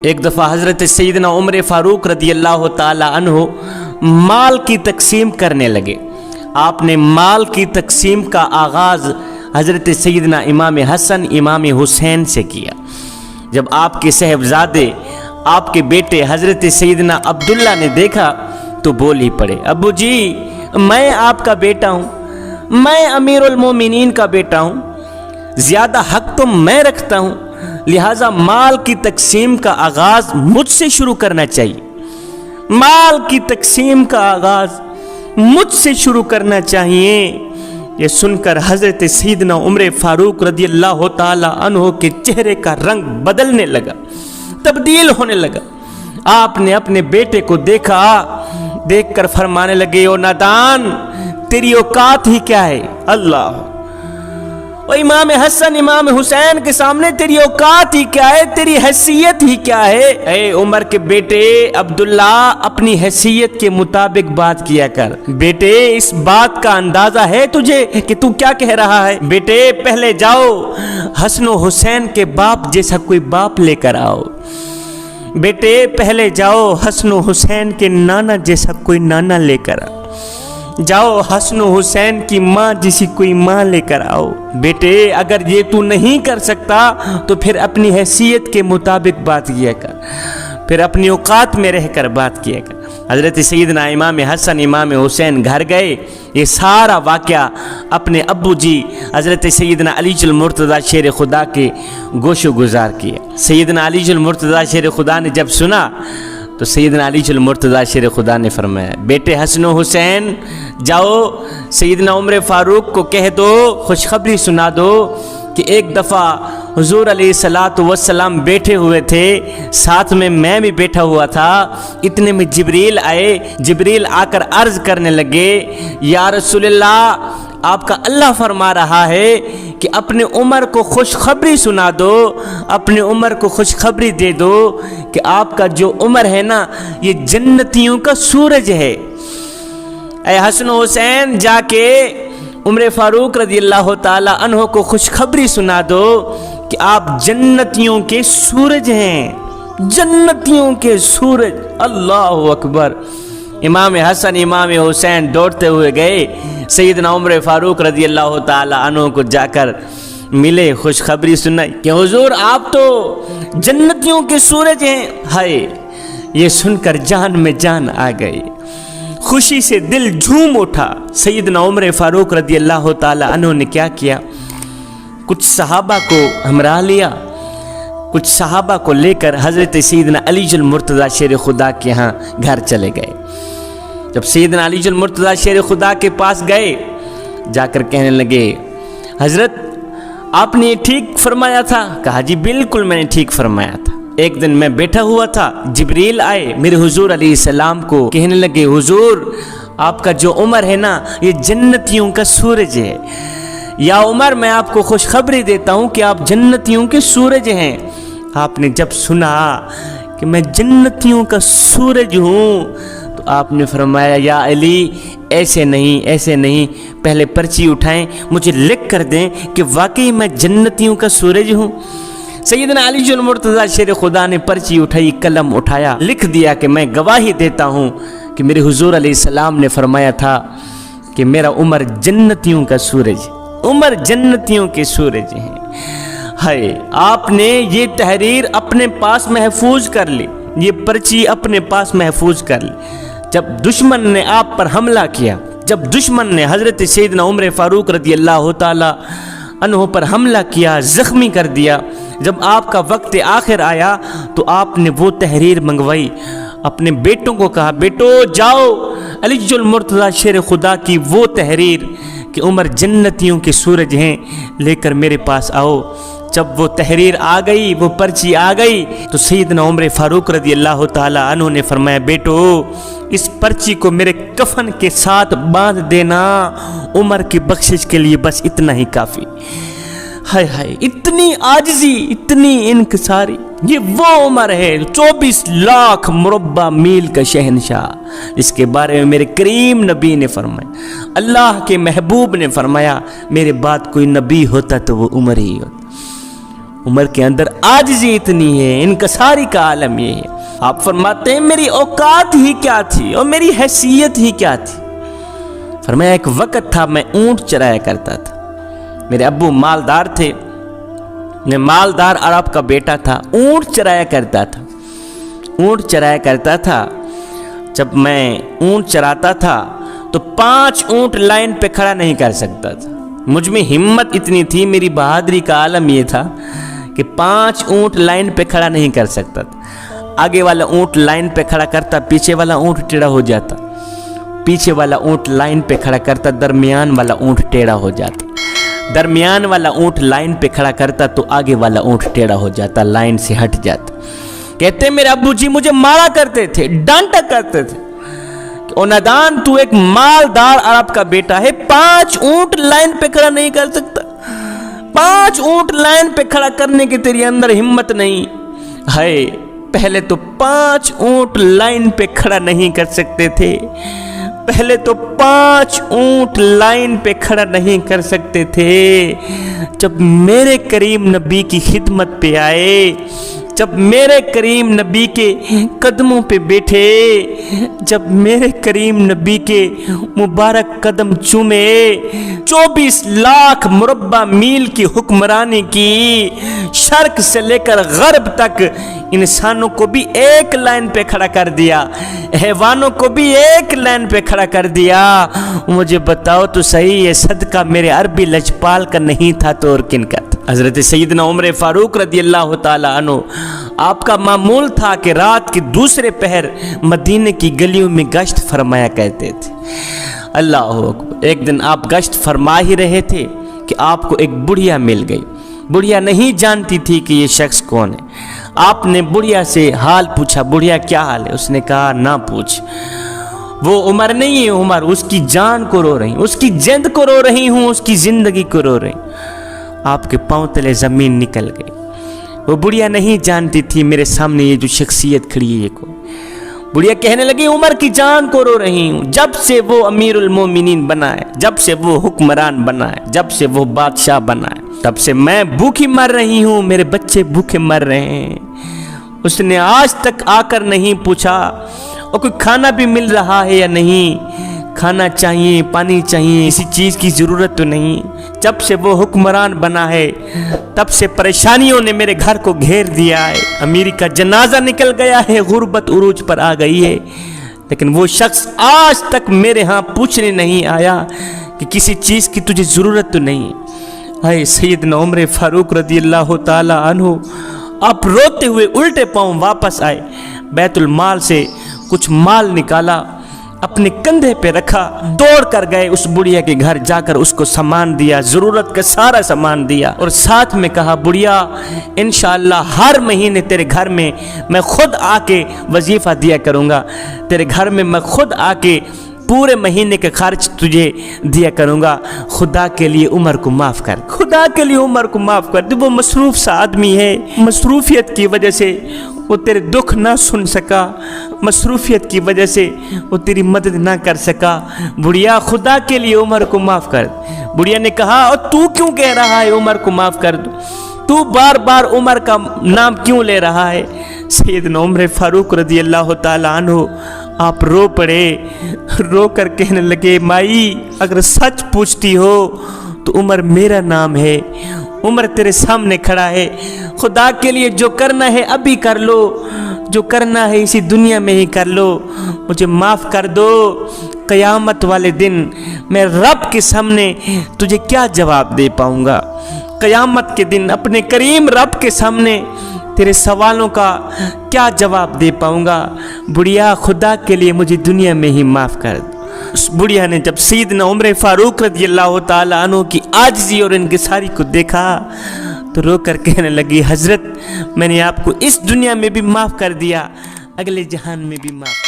ایک دفعہ حضرت سیدنا عمر فاروق رضی اللہ تعالی عنہ مال کی تقسیم کرنے لگے۔ آپ نے مال کی تقسیم کا آغاز حضرت سیدنا امام حسن امام حسین سے کیا۔ جب آپ کے صاحبزادے آپ کے بیٹے حضرت سیدنا عبداللہ نے دیکھا تو بول ہی پڑے، ابو جی میں آپ کا بیٹا ہوں، میں امیر المومنین کا بیٹا ہوں، زیادہ حق تو میں رکھتا ہوں، لہٰذا مال کی تقسیم کا آغاز مجھ سے شروع کرنا چاہیے، مال کی تقسیم کا آغاز مجھ سے شروع کرنا چاہیے۔ یہ سن کر حضرت سیدنا عمر فاروق رضی اللہ تعالی عنہ کے چہرے کا رنگ بدلنے لگا، تبدیل ہونے لگا۔ آپ نے اپنے بیٹے کو دیکھا، دیکھ کر فرمانے لگے، او نادان تیری اوقات ہی کیا ہے؟ اللہ، و امام حسن امام حسین کے سامنے تیری اوقات ہی کیا ہے، تیری حیثیت ہی کیا ہے؟ اے عمر کے بیٹے عبداللہ، اپنی حیثیت کے مطابق بات کیا کر۔ بیٹے اس بات کا اندازہ ہے تجھے کہ تو کیا کہہ رہا ہے؟ بیٹے پہلے جاؤ حسن و حسین کے باپ جیسا کوئی باپ لے کر آؤ، بیٹے پہلے جاؤ حسن و حسین کے نانا جیسا کوئی نانا لے کر آؤ، جاؤ حسن و حسین کی ماں جیسی کوئی ماں لے کر آؤ۔ بیٹے اگر یہ تو نہیں کر سکتا تو پھر اپنی حیثیت کے مطابق بات کیا کر، پھر اپنی اوقات میں رہ کر بات کیا کر۔ حضرت سیدنا امام حسن امام حسین گھر گئے، یہ سارا واقعہ اپنے ابو جی حضرت سیدنا علی المرتضیٰ شیر خدا کے گوش و گزار کیا۔ سیدنا علی المرتضیٰ شیر خدا نے جب سنا تو سیدنا علی المرتضیٰ شیر خدا نے فرمایا، بیٹے حسن و حسین جاؤ سیدنا عمر فاروق کو کہہ دو، خوشخبری سنا دو کہ ایک دفعہ حضور علیہ السلام بیٹھے ہوئے تھے، ساتھ میں بھی بیٹھا ہوا تھا، اتنے میں جبریل آئے، جبریل آ کر عرض کرنے لگے، یا رسول اللہ آپ کا اللہ فرما رہا ہے کہ اپنے عمر کو خوشخبری سنا دو، اپنے عمر کو خوشخبری دے دو کہ آپ کا جو عمر ہے نا یہ جنتیوں کا سورج ہے۔ اے حسن و حسین جا کے عمر فاروق رضی اللہ تعالی عنہ کو خوشخبری سنا دو کہ آپ جنتیوں کے سورج ہیں، جنتیوں کے سورج۔ اللہ اکبر۔ امام حسن امام حسین دوڑتے ہوئے گئے، سیدنا عمر فاروق رضی اللہ تعالی عنہ کو جا کر ملے، خوشخبری سنائی کہ حضور آپ تو جنتیوں کے سورج ہیں۔ ہائے، یہ سن کر جان میں جان آ گئی، خوشی سے دل جھوم اٹھا۔ سیدنا عمر فاروق رضی اللہ تعالی عنہ نے کیا کیا؟ کچھ صحابہ کو ہمراہ لیا، کچھ صحابہ کو لے کر حضرت سیدنا علی المرتضیٰ شیر خدا کے ہاں گھر چلے گئے۔ جب سیدنا علی المرتضیٰ شیر خدا کے پاس گئے، جا کر کہنے لگے، حضرت آپ نے یہ ٹھیک فرمایا تھا؟ کہا جی بالکل میں نے ٹھیک فرمایا تھا۔ ایک دن میں بیٹھا ہوا تھا، جبریل آئے میرے حضور علیہ السلام کو کہنے لگے، حضور آپ کا جو عمر ہے نا یہ جنتیوں کا سورج ہے، یا عمر میں آپ کو خوشخبری دیتا ہوں کہ آپ جنتیوں کے سورج ہیں۔ آپ نے جب سنا کہ میں جنتیوں کا سورج ہوں تو آپ نے فرمایا، یا علی ایسے نہیں ایسے نہیں، پہلے پرچی اٹھائیں، مجھے لکھ کر دیں کہ واقعی میں جنتیوں کا سورج ہوں۔ سیدنا علی المرتضیٰ شیر خدا نے پرچی اٹھائی، قلم اٹھایا، لکھ دیا کہ میں گواہی دیتا ہوں کہ میرے حضور علیہ السلام نے فرمایا تھا کہ میرا عمر جنتیوں کا سورج، عمر جنتیوں کے سورج ہیں۔ ہائے، آپ نے یہ تحریر اپنے پاس محفوظ کر لی، یہ پرچی اپنے پاس محفوظ کر لی۔ جب دشمن نے آپ پر حملہ کیا، جب دشمن نے حضرت سیدنا عمر فاروق رضی اللہ تعالی عنہ پر حملہ کیا، زخمی کر دیا، جب آپ کا وقت آخر آیا تو آپ نے وہ تحریر منگوائی، اپنے بیٹوں کو کہا، بیٹو جاؤ علی المرتضیٰ شیر خدا کی وہ تحریر کہ عمر جنتیوں کے سورج ہیں لے کر میرے پاس آؤ۔ جب وہ تحریر آ گئی، وہ پرچی آ گئی تو سیدنا عمر فاروق رضی اللہ تعالی عنہ نے فرمایا، بیٹو اس پرچی کو میرے کفن کے ساتھ باندھ دینا، عمر کی بخشش کے لیے بس اتنا ہی کافی۔ ہائے ہائے، اتنی عاجزی، اتنی انکساری، یہ وہ عمر ہے 24 لاکھ مربع میل کا شہنشاہ، اس کے بارے میں میرے کریم نبی نے فرمایا، اللہ کے محبوب نے فرمایا، میرے بعد کوئی نبی ہوتا تو وہ عمر ہی ہوتا۔ عمر کے اندر عاجزی اتنی ہے، انکساری کا عالم یہ ہے۔ آپ فرماتے ہیں میری اوقات ہی کیا تھی اور میری حیثیت ہی کیا تھی۔ فرمایا ایک وقت تھا میں اونٹ چرایا کرتا تھا، میرے ابو مالدار تھے، میں مالدار عرب کا بیٹا تھا، اونٹ چرایا کرتا تھا، اونٹ چرایا کرتا تھا۔ جب میں اونٹ چراتا تھا تو 5 اونٹ لائن پہ کھڑا نہیں کر سکتا تھا، مجھ میں ہمت اتنی تھی، میری بہادری کا عالم یہ تھا کہ 5 اونٹ لائن پہ کھڑا نہیں کر سکتا تھا۔ آگے والا اونٹ لائن پہ کھڑا کرتا، پیچھے والا اونٹ ٹیڑھا ہو جاتا، پیچھے والا اونٹ لائن پہ کھڑا کرتا، درمیان والا اونٹ ٹیڑھا ہو جاتا، درمیان والا اونٹ لائن پہ کھڑا کرتا تو آگے والا اونٹ ٹیڑھا ہو جاتا، لائن سے ہٹ جاتا۔ کہتے میرے ابو جی مجھے مارا کرتے تھے، ڈانٹا کرتے تھے کہ او نادان تو ایک مالدار عرب کا بیٹا ہے، 5 اونٹ لائن پہ کھڑا نہیں کر سکتا، 5 اونٹ لائن پہ کھڑا کرنے کی تیری اندر ہمت نہیں ہے۔ پہلے تو 5 اونٹ لائن پہ کھڑا نہیں کر سکتے تھے، پہلے تو 5 اونٹ لائن پہ کھڑا نہیں کر سکتے تھے۔ جب میرے کریم نبی کی خدمت پہ آئے، جب میرے کریم نبی کے قدموں پہ بیٹھے، جب میرے کریم نبی کے مبارک قدم چومے، 24 لاکھ مربع میل کی حکمرانی کی، شرق سے لے کر غرب تک انسانوں کو بھی ایک لائن پہ کھڑا کر دیا، حیوانوں کو بھی ایک لائن پہ کھڑا کر دیا۔ مجھے بتاؤ تو صحیح یہ صدقہ میرے عربی لجپال کا نہیں تھا تو اور کن کا تھا؟ حضرت سیدنا عمر فاروق رضی اللہ تعالی عنہ، آپ کا معمول تھا کہ رات کے دوسرے پہر مدینے کی گلیوں میں گشت فرمایا کرتے تھے۔ اللہ اکبر۔ ایک دن آپ گشت فرما ہی رہے تھے کہ آپ کو ایک بڑھیا مل گئی۔ بڑھیا نہیں جانتی تھی کہ یہ شخص کون ہے۔ آپ نے بڑھیا سے حال پوچھا، بڑھیا کیا حال ہے؟ اس نے کہا نہ پوچھ، وہ عمر نہیں ہے، عمر اس کی جان کو رو رہی ہوں، اس کی جند کو رو رہی ہوں، اس کی زندگی کو رو رہی ہوں۔ آپ کے پاؤں تلے زمین نکل گئی۔ وہ بڑھیا نہیں جانتی تھی میرے سامنے یہ جو شخصیت کھڑی ہے یہ کو۔ بڑھیا کہنے لگی عمر کی جان کو رو رہی ہوں، جب سے وہ امیر المومنین بنا ہے، جب سے وہ حکمران بنا ہے، جب سے وہ بادشاہ بنا ہے، تب سے میں بھوکی مر رہی ہوں، میرے بچے بھوکے مر رہے ہیں۔ اس نے آج تک آ کر نہیں پوچھا اور کوئی کھانا بھی مل رہا ہے یا نہیں، کھانا چاہیے، پانی چاہیے، اسی چیز کی ضرورت تو نہیں۔ جب سے وہ حکمران بنا ہے تب سے پریشانیوں نے میرے گھر کو گھیر دیا ہے، امیری کا جنازہ نکل گیا ہے، غربت عروج پر آ گئی ہے، لیکن وہ شخص آج تک میرے ہاں پوچھنے نہیں آیا کہ کسی چیز کی تجھے ضرورت تو نہیں۔ اے سیدنا عمر فاروق رضی اللہ تعالی عنہ، آپ روتے ہوئے الٹے پاؤں واپس آئے، بیت المال سے کچھ مال نکالا، اپنے کندھے پہ رکھا، دوڑ کر گئے اس بڑھیا کے گھر، جا کر اس کو سامان دیا، ضرورت کا سارا سامان دیا، اور ساتھ میں کہا بڑھیا انشاءاللہ ہر مہینے تیرے گھر میں میں خود آ کے وظیفہ دیا کروں گا، تیرے گھر میں میں خود آ کے پورے مہینے کے خرچ تجھے دیا کروں گا، خدا کے لیے عمر کو معاف کر، خدا کے لیے عمر کو معاف کر۔ وہ مصروف سا آدمی ہے، مصروفیت کی وجہ سے وہ تیرے دکھ نہ سن سکا، مصروفیت کی وجہ سے وہ تیری مدد نہ کر سکا، بڑھیا خدا کے لیے عمر کو معاف کر۔ بڑھیا نے کہا اور تو کیوں کہہ رہا ہے عمر کو معاف کر دو، تو بار بار عمر کا نام کیوں لے رہا ہے؟ سیدنا عمر فاروق رضی اللہ تعالی عنہ آپ رو پڑے، رو کر کہنے لگے مائی اگر سچ پوچھتی ہو تو عمر میرا نام ہے، عمر تیرے سامنے کھڑا ہے، خدا کے لیے جو کرنا ہے ابھی کر لو، جو کرنا ہے اسی دنیا میں ہی کر لو، مجھے معاف کر دو۔ قیامت والے دن میں رب کے سامنے تجھے کیا جواب دے پاؤں گا؟ قیامت کے دن اپنے کریم رب کے سامنے تیرے سوالوں کا کیا جواب دے پاؤں گا؟ بڑھیا خدا کے لیے مجھے دنیا میں ہی معاف کر دو۔ اس بڑھیا نے جب سیدنا عمر فاروق رضی اللہ تعالی عنہ کی عاجزی اور انکساری کو دیکھا تو رو کر کہنے لگی حضرت میں نے آپ کو اس دنیا میں بھی معاف کر دیا، اگلے جہان میں بھی معاف